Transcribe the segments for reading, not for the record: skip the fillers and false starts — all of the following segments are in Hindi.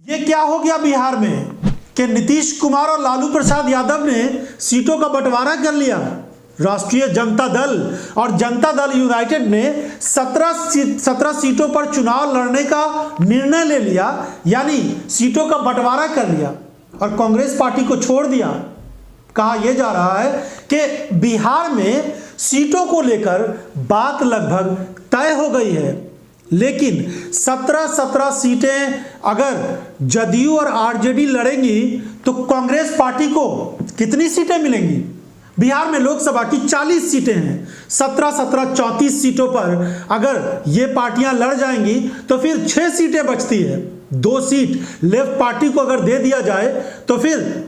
ये क्या हो गया बिहार में कि नीतीश कुमार और लालू प्रसाद यादव ने सीटों का बंटवारा कर लिया। राष्ट्रीय जनता दल और जनता दल यूनाइटेड ने 17 सीटों पर चुनाव लड़ने का निर्णय ले लिया, यानी सीटों का बंटवारा कर लिया और कांग्रेस पार्टी को छोड़ दिया। कहा यह जा रहा है कि बिहार में सीटों को लेकर बात लगभग तय हो गई है, लेकिन 17 सीटें अगर जदयू और आरजेडी लड़ेंगी तो कांग्रेस पार्टी को कितनी सीटें मिलेंगी? बिहार में लोकसभा की 40 सीटें हैं। 17 34 सीटों पर अगर ये पार्टियां लड़ जाएंगी तो फिर 6 सीटें बचती है। 2 सीट लेफ्ट पार्टी को अगर दे दिया जाए तो फिर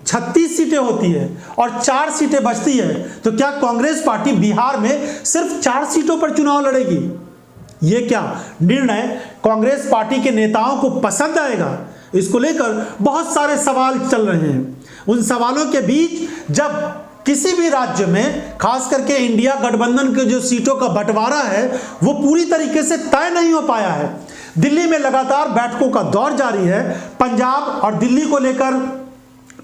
36 सीटें होती है और 4 सीटें बचती है। तो क्या कांग्रेस पार्टी बिहार में सिर्फ 4 सीटों पर चुनाव लड़ेगी? ये क्या निर्णय कांग्रेस पार्टी के नेताओं को पसंद आएगा? इसको लेकर बहुत सारे सवाल चल रहे हैं। उन सवालों के बीच जब किसी भी राज्य में खास करके इंडिया गठबंधन के जो सीटों का बंटवारा है वो पूरी तरीके से तय नहीं हो पाया है। दिल्ली में लगातार बैठकों का दौर जारी है। पंजाब और दिल्ली को लेकर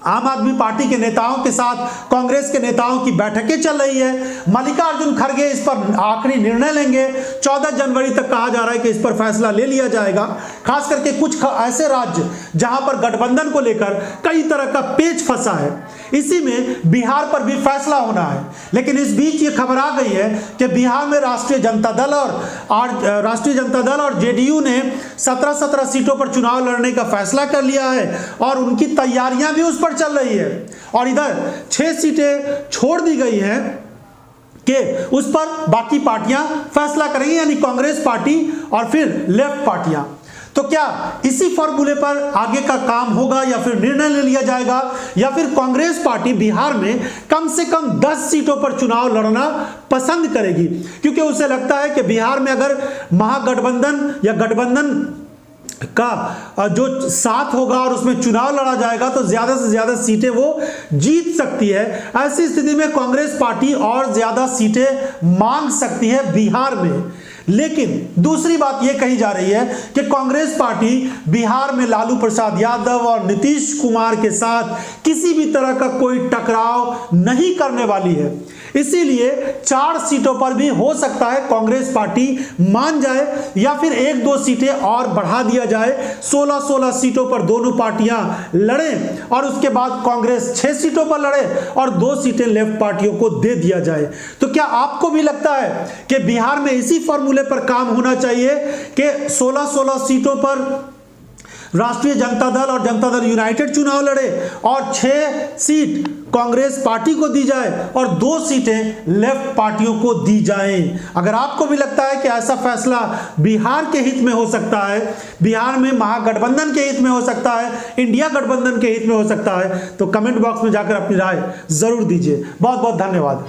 आम आदमी पार्टी के नेताओं के साथ कांग्रेस के नेताओं की बैठकें चल रही है। मल्लिकार्जुन खड़गे इस पर आखिरी निर्णय लेंगे। 14 जनवरी तक कहा जा रहा है कि इस पर फैसला ले लिया जाएगा। खास करके कुछ ऐसे राज्य जहां पर गठबंधन को लेकर कई तरह का पेच फंसा है, इसी में बिहार पर भी फैसला होना है। लेकिन इस बीच ये खबर आ गई है कि बिहार में राष्ट्रीय जनता दल और जेडीयू ने 17 सीटों पर चुनाव लड़ने का फैसला कर लिया है और उनकी तैयारियां भी उस पर चल रही है। और इधर 6 सीटें छोड़ दी गई हैं कि उस पर बाकी पार्टियां फैसला करेंगी, यानी कांग्रेस पार्टी और फिर लेफ्ट पार्टियां। तो क्या इसी फॉर्मूले पर आगे का काम होगा या फिर निर्णय ले लिया जाएगा, या फिर कांग्रेस पार्टी बिहार में कम से कम 10 सीटों पर चुनाव लड़ना पसंद करेगी? क्योंकि उसे लगता है कि बिहार में अगर महागठबंधन या गठबंधन का जो साथ होगा और उसमें चुनाव लड़ा जाएगा तो ज्यादा से ज्यादा सीटें वो जीत सकती है। ऐसी स्थिति में कांग्रेस पार्टी और ज्यादा सीटें मांग सकती है बिहार में। लेकिन दूसरी बात यह कही जा रही है कि कांग्रेस पार्टी बिहार में लालू प्रसाद यादव और नीतीश कुमार के साथ किसी भी तरह का कोई टकराव नहीं करने वाली है। इसीलिए 4 सीटों पर भी हो सकता है कांग्रेस पार्टी मान जाए या फिर 1-2 सीटें और बढ़ा दिया जाए। 16 सीटों पर दोनों पार्टियां लड़ें और उसके बाद कांग्रेस 6 सीटों पर लड़े और 2 सीटें लेफ्ट पार्टियों को दे दिया जाए। तो क्या आपको भी लगता है कि बिहार में इसी फॉर्मूले पर काम होना चाहिए कि 16 सीटों पर राष्ट्रीय जनता दल और जनता दल यूनाइटेड चुनाव लड़े और 6 सीट कांग्रेस पार्टी को दी जाए और 2 सीटें लेफ्ट पार्टियों को दी जाएं? अगर आपको भी लगता है कि ऐसा फैसला बिहार के हित में हो सकता है, बिहार में महागठबंधन के हित में हो सकता है, इंडिया गठबंधन के हित में हो सकता है, तो कमेंट बॉक्स में जाकर अपनी राय जरूर दीजिए। बहुत बहुत धन्यवाद।